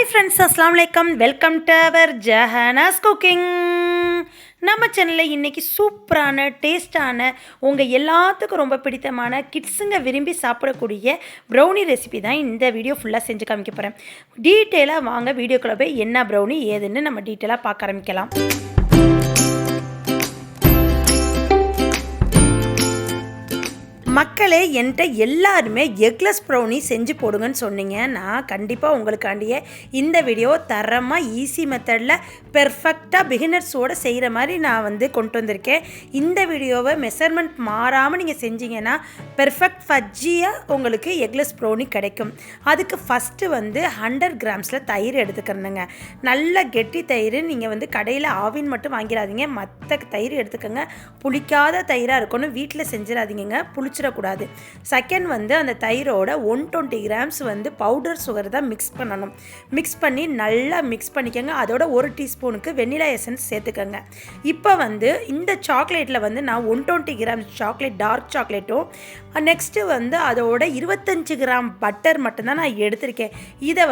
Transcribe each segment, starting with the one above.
Hi friends, அஸ்ஸலாமு அலைக்கும். Welcome to our Jahana's cooking. நம்ம சேனலில் இன்றைக்கி சூப்பரான டேஸ்டான உங்கள் எல்லாத்துக்கும் ரொம்ப பிடித்தமான கிட்ஸுங்க விரும்பி சாப்பிடக்கூடிய ப்ரௌனி ரெசிபி தான் இந்த வீடியோ ஃபுல்லாக செஞ்சு காமிக்க போகிறேன். டீட்டெயிலாக வாங்க வீடியோக்குள்ளே போய் என்ன ப்ரௌனி ஏதுன்னு நம்ம டீட்டெயிலாக பார்க்க ஆரம்பிக்கலாம். மக்களே, என்கிட்ட எல்லாருமே எக்லெஸ் ப்ரௌனி செஞ்சு போடுங்கன்னு சொன்னீங்க. நான் கண்டிப்பாக உங்களுக்காண்டியே இந்த வீடியோ தரமாக ஈஸி மெத்தடில் பெர்ஃபெக்டாக பிகினர்ஸோடு செய்கிற மாதிரி நான் கொண்டு வந்திருக்கேன். இந்த வீடியோவை மெஷர்மெண்ட் மாறாமல் நீங்கள் செஞ்சீங்கன்னா பெர்ஃபெக்ட் ஃபஜ்ஜியாக உங்களுக்கு எக்லெஸ் ப்ரௌனி கிடைக்கும். அதுக்கு ஃபஸ்ட்டு 100 கிராம்ஸில் தயிர் எடுத்துக்கிறேனுங்க. நல்ல கெட்டி தயிர். நீங்கள் கடையில் ஆவின் மட்டும் வாங்கிடாதீங்க, மற்ற தயிர் எடுத்துக்கோங்க. புளிக்காத தயிராக இருக்கணும், வீட்டில் செஞ்சிடாதீங்க, புளிச்சிடக்கூடாது. செகண்ட் அந்த தயிரோட 120 கிராம்ஸ் பவுடர் சுகர் தான் மிக்ஸ் பண்ணணும். மிக்ஸ் பண்ணி நல்லா மிக்ஸ் பண்ணிக்கோங்க. அதோட 1 டீஸ்பூனுக்கு வெண்ணிலா எசன்ஸ் சேர்த்துக்கோங்க. இப்போ இந்த சாக்லேட்டில் நான் 120 கிராம்ஸ் சாக்லேட், டார்க் சாக்லேட்டும், நெக்ஸ்ட்டு அதோட 25 கிராம் பட்டர் மட்டும்தான் நான் எடுத்திருக்கேன். இதை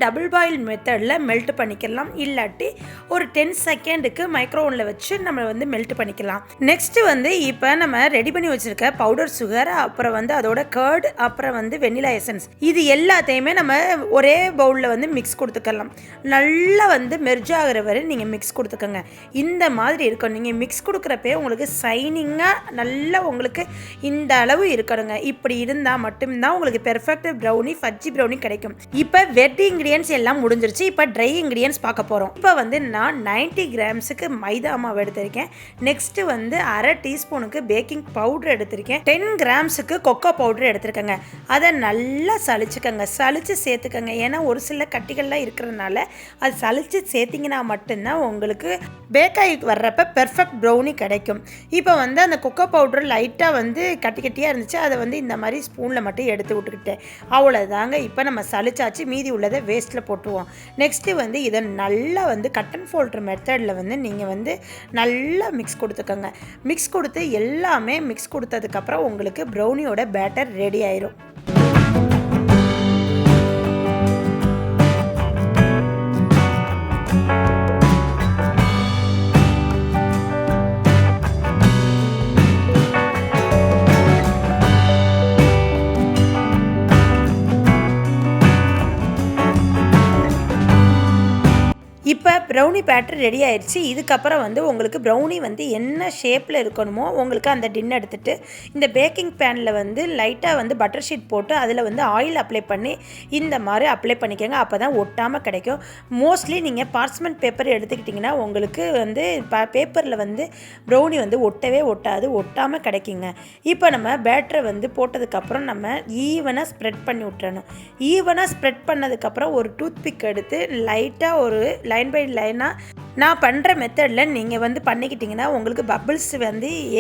டபுள் பாயில் மெத்தடில் மெல்ட் பண்ணிக்கலாம். இல்லாட்டி ஒரு 10 செகண்டுக்கு மைக்ரோவனில் வச்சு நம்ம மெல்ட் பண்ணிக்கலாம். நெக்ஸ்ட்டு இப்போ நம்ம ரெடி பண்ணி வச்சுருக்க பவுடர் சுகர், அப்புறம் அதோட கர்ட், அப்புறம் வெண்ணிலா எசன்ஸ், இது எல்லாத்தையுமே நம்ம ஒரே பவுலில் மிக்ஸ் கொடுத்துக்கலாம். நல்லா மெர்ஜ் ஆகிற வரை நீங்கள் மிக்ஸ் கொடுத்துக்கோங்க. இந்த மாதிரி இருக்கும். நீங்கள் மிக்ஸ் கொடுக்குறப்பே உங்களுக்கு சைனிங்காக நல்லா உங்களுக்கு இந்த அளவு இருக்கணுங்க. இப்படி இருந்தால் மட்டும்தான் உங்களுக்கு பெர்ஃபெக்ட் ப்ரௌனி, ஃபஜ்ஜி ப்ரௌனி கிடைக்கும். இப்போ வெட் இன்க்ரீடியன்ஸ் எல்லாம் முடிஞ்சிருச்சு. இப்போ ட்ரை இன்க்ரீடியன்ஸ் பார்க்க போகிறோம். இப்போ நான் 90 கிராம்ஸுக்கு மைதா மாவு எடுத்திருக்கேன். நெக்ஸ்ட்டு அரை டீஸ்பூனுக்கு பேக்கிங் பவுடர் எடுத்திருக்கேன். 10 கிராம்ஸுக்கு கொக்கோ பவுடர் எடுத்துருக்கங்க. அதை நல்லா சளிச்சுக்கோங்க. சளிச்சு சேர்த்துக்கோங்க. ஏன்னா ஒரு சில கட்டிகள்லாம் இருக்கிறதுனால அது சளிச்சு சேர்த்திங்கன்னா மட்டும்தான் உங்களுக்கு பேக்காகி வர்றப்ப பெர்ஃபெக்ட் ப்ரௌனி கிடைக்கும். இப்போ அந்த கொக்கோ பவுடர் லைட்டாக கட்டி கட்டியாக இருந்துச்சு. அதை இந்த மாதிரி ஸ்பூனில் மட்டும் எடுத்து விட்டுக்கிட்டேன். அவ்வளோதாங்க. இப்போ நம்ம சளிச்சாச்சு. மீதி உள்ளதை வேஸ்ட்டில் போட்டுருவோம். நெக்ஸ்ட்டு இதை நல்லா கட் அண்ட் ஃபோல்டர் மெத்தடில் நீங்கள் நல்லா மிக்ஸ் கொடுத்துக்கோங்க. மிக்ஸ் கொடுத்து எல்லாமே மிக்ஸ் கொடுத்ததுக்கப்புறம் உங்களுக்கு ப்ரௌனியோட பேட்டர் ரெடி ஆயிரும். இப்போ ப்ரௌனி பேட்டர் ரெடி ஆயிடுச்சு. இதுக்கப்புறம் உங்களுக்கு ப்ரௌனி என்ன ஷேப்பில் இருக்கணுமோ உங்களுக்கு அந்த டின் எடுத்துகிட்டு இந்த பேக்கிங் பேனில் லைட்டாக பட்டர் ஷீட் போட்டு அதில் ஆயில் அப்ளை பண்ணி இந்த மாதிரி அப்ளை பண்ணிக்கோங்க. அப்போ தான் ஒட்டாமல் கிடைக்கும். மோஸ்ட்லி நீங்கள் பார்ச்மெண்ட் பேப்பர் எடுத்துக்கிட்டிங்கன்னா உங்களுக்கு பேப்பரில் ப்ரௌனி ஒட்டவே ஒட்டாது, ஒட்டாமல் கிடைக்குங்க. இப்போ நம்ம பேட்டரை போட்டதுக்கப்புறம் நம்ம ஈவனாக ஸ்ப்ரெட் பண்ணி விட்டுறணும். ஈவனாக ஸ்ப்ரெட் பண்ணதுக்கப்புறம் ஒரு டூத் பிக் எடுத்து லைட்டாக ஒரு லைன் பை லைனாக நான் பண்ணுற மெத்தடில் நீங்கள் பண்ணிக்கிட்டிங்கன்னா உங்களுக்கு பபிள்ஸ்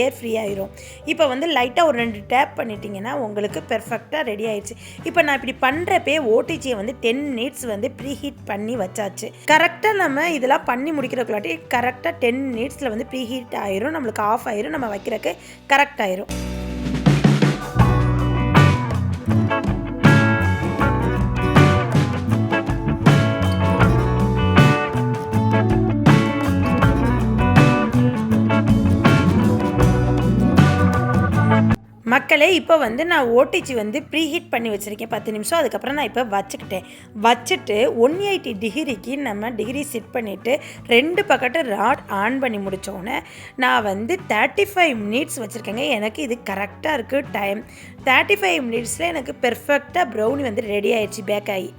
ஏர் ஃப்ரீ ஆயிரும். இப்போ லைட்டாக ஒரு 2 டேப் பண்ணிட்டீங்கன்னா உங்களுக்கு பெர்ஃபெக்டாக ரெடி ஆயிடுச்சு. இப்போ நான் இப்படி பண்ணுறப்பே ஓடிஜியை 10 மினிட்ஸ் ப்ரீ ஹீட் பண்ணி வச்சாச்சு. கரெக்டாக நம்ம இதெல்லாம் பண்ணி முடிக்கிறதுக்குள்ளாட்டி கரெக்டாக 10 மினிட்ஸில் ப்ரீ ஹீட் ஆயிரும். நம்மளுக்கு ஆஃப் ஆயிரும். நம்ம வைக்கிறதுக்கு கரெக்ட் ஆயிரும். மக்களே, இப்போ நான் ஓடிஜி ப்ரீ ஹீட் பண்ணி வச்சுருக்கேன் 10 நிமிஷம். அதுக்கப்புறம் நான் இப்போ வச்சுட்டு 180 டிகிரிக்கு நம்ம டிகிரி செட் பண்ணிவிட்டு 2 பக்கத்து ராட் ஆன் பண்ணி முடித்தோன்னே நான் 35 மினிட்ஸ் வச்சுருக்கேங்க. எனக்கு இது கரெக்டாக இருக்குது டைம். 35 மினிட்ஸில் எனக்கு பெர்ஃபெக்டாக ப்ரௌனி ரெடி ஆயிடுச்சு, பேக் ஆகி.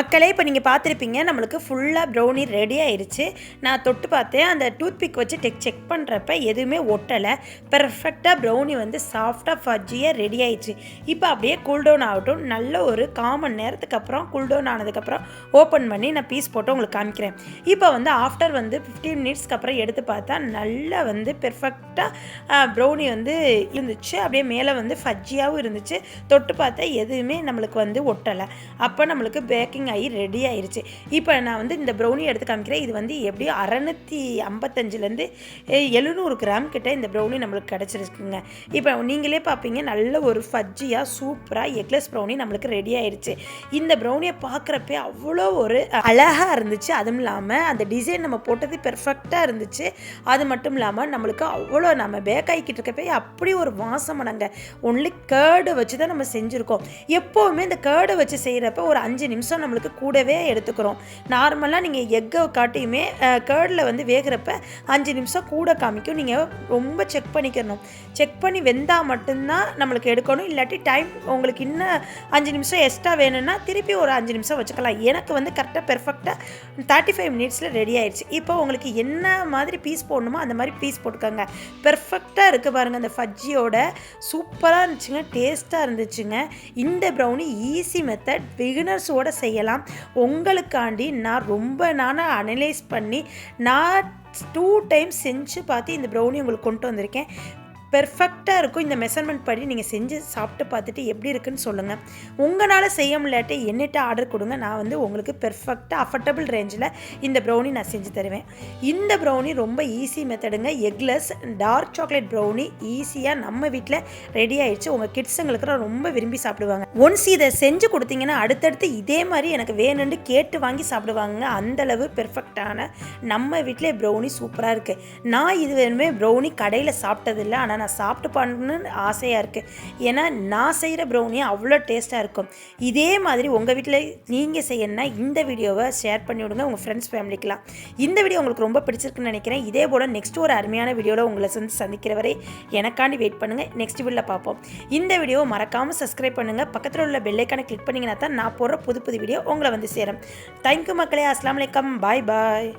மக்களே இப்போ நீங்கள் பார்த்துருப்பீங்க நம்மளுக்கு ஃபுல்லாக ப்ரௌனி ரெடி ஆயிடுச்சு. நான் தொட்டு பார்த்தேன், அந்த டூத் பிக் வச்சு செக் பண்ணுறப்ப எதுவுமே ஒட்டலை. பெர்ஃபெக்டாக ப்ரௌனி வந்து சாஃப்டாக ஃபஜ்ஜியாக ரெடி ஆயிடுச்சு. இப்போ அப்படியே கூல்டவுன் ஆகட்டும். நல்ல ஒரு 1/4 மணி நேரத்துக்கு அப்புறம் கூல்டவுன் ஆனதுக்கப்புறம் ஓப்பன் பண்ணி நான் பீஸ் போட்டு உங்களுக்கு காமிக்கிறேன். இப்போ வந்து ஆஃப்டர் வந்து 15 மினிட்ஸ்க்கு அப்புறம் எடுத்து பார்த்தா நல்லா வந்து பெர்ஃபெக்டாக ப்ரௌனி வந்து இருந்துச்சு. அப்படியே மேலே வந்து ஃபஜ்ஜியாகவும் இருந்துச்சு. தொட்டு பார்த்தா எதுவுமே நம்மளுக்கு வந்து ஒட்டலை. அப்போ நம்மளுக்கு பேக்கிங் ஆகி ரெடி ஆயிடுச்சு. இப்போ நான் வந்து இந்த ப்ரௌனி எடுத்து காமிக்கிறேன். இது வந்து எப்படியும் 655லேருந்து 700 கிராம் கிட்ட இந்த ப்ரௌனி நம்மளுக்கு கிடச்சிருக்குங்க. இப்போ நீங்களே பார்ப்பீங்க நல்ல ஒரு ஃபஜ்ஜியாக சூப்பராக எக்லெஸ் ப்ரௌனி நம்மளுக்கு ரெடி ஆயிடுச்சு. இந்த ப்ரௌனியை பார்க்குறப்பே அவ்வளோ ஒரு அழகாக இருந்துச்சு. அதுவும் இல்லாமல் அந்த டிசைன் நம்ம போட்டது பெர்ஃபெக்டாக இருந்துச்சு. அது மட்டும் இல்லாமல் நம்மளுக்கு அவ்வளோ நம்ம பேக் ஆகிக்கிட்டு இருக்கப்பே அப்படி ஒரு வாசம் நாங்கள் ஒன்லி கேர்டை வச்சு தான் நம்ம செஞ்சுருக்கோம். எப்போவுமே இந்த கேர்டை வச்சு செய்கிறப்ப ஒரு 5 நிமிஷம் நம்மளுக்கு கூடவே எடுத்துக்கிறோம். நார்மலாக நீங்கள் எக்கை காட்டியுமே கேர்டில் வந்து வேகிறப்ப 5 நிமிஷம் கூட காமிக்கும். நீங்கள் ரொம்ப செக் பண்ணிக்கணும். செக் பண்ணி வெந்தால் மட்டும்தான் நம்மளுக்கு எடுக்கணும். இல்லாட்டி டைம் உங்களுக்கு இன்னும் 5 நிமிஷம் எக்ஸ்ட்ரா வேணும்னா திருப்பி ஒரு 5 நிமிஷம் வச்சுக்கலாம். எனக்கு வந்து கரெக்டாக பெர்ஃபெக்டாக 35 மினிட்ஸில் ரெடி ஆயிடுச்சு. இப்போ உங்களுக்கு என்ன மாதிரி பீஸ் போடணுமோ அந்த மாதிரி பீஸ் போட்டுக்கோங்க. பெர்ஃபெக்டாக இருக்குது பாருங்கள். அந்த ஃபஜ்ஜியோட சூப்பராக இருந்துச்சுங்க. டேஸ்ட்டாக இருந்துச்சுங்க. இந்த ப்ரௌனி ஈஸி மெத்தட் பிகினர்ஸோடு செய்யலாம். உங்களுக்காண்டி நான் ரொம்ப அனலைஸ் பண்ணி நான் 2 டைம்ஸ் செஞ்சு பார்த்து இந்த ப்ரௌனி உங்களுக்கு கொண்டு வந்திருக்கேன். பெர்ஃபெக்டாக இருக்கும். இந்த மெஷர்மெண்ட் படி நீங்கள் செஞ்சு சாப்பிட்டு பார்த்துட்டு எப்படி இருக்குன்னு சொல்லுங்கள். உங்களால் செய்ய முடியாட்டி என்னிட்ட ஆர்டர் கொடுங்க. நான் வந்து உங்களுக்கு பெர்ஃபெக்டாக அஃபர்டபுள் ரேஞ்சில் இந்த ப்ரௌனி நான் செஞ்சு தருவேன். இந்த ப்ரௌனி ரொம்ப ஈஸி மெத்தடுங்க. எக்லெஸ் டார்க் சாக்லேட் ப்ரௌனி ஈஸியாக நம்ம வீட்டில் ரெடி ஆயிடுச்சு. உங்கள் கிட்ஸுங்களுக்கு ரொம்ப விரும்பி சாப்பிடுவாங்க. ஒன்ஸ் இதை செஞ்சு கொடுத்தீங்கன்னா அடுத்தடுத்து இதே மாதிரி எனக்கு வேணும்னு கேட்டு வாங்கி சாப்பிடுவாங்க. அந்தளவு பெர்ஃபெக்டான நம்ம வீட்டிலே ப்ரௌனி சூப்பராக இருக்குது. நான் இது வேணுமே ப்ரௌனி கடையில் சாப்பிட்டதில்லை. ஆனால் நான் சாப்பிட்டு பண்ணணுன்னு ஆசையாக இருக்குது. ஏன்னா நான் செய்கிற ப்ரௌனி அவ்வளோ டேஸ்ட்டாக இருக்கும். இதே மாதிரி உங்கள் வீட்டில் நீங்கள் செய்யணுன்னா இந்த வீடியோவை ஷேர் பண்ணி விடுங்க உங்கள் ஃப்ரெண்ட்ஸ் ஃபேமிலிக்கெலாம். இந்த வீடியோ உங்களுக்கு ரொம்ப பிடிச்சிருக்குன்னு நினைக்கிறேன். இதே போல் நெக்ஸ்ட் ஒரு அருமையான வீடியோவில் உங்களை சந்திக்கிற வரை எனக்காண்டி வெயிட் பண்ணுங்கள். நெக்ஸ்ட் வீடியோவில் பார்ப்போம். இந்த வீடியோவை மறக்காமல் சப்ஸ்கிரைப் பண்ணுங்கள். பக்கத்தில் உள்ள பெல் ஐக்கானை கிளிக் பண்ணிங்கன்னா தான் நான் போடுற புது வீடியோ உங்களை வந்து சேரும். தேங்க்யூ மக்களே. அஸ்ஸலாமு அலைக்கும். பாய் பாய்.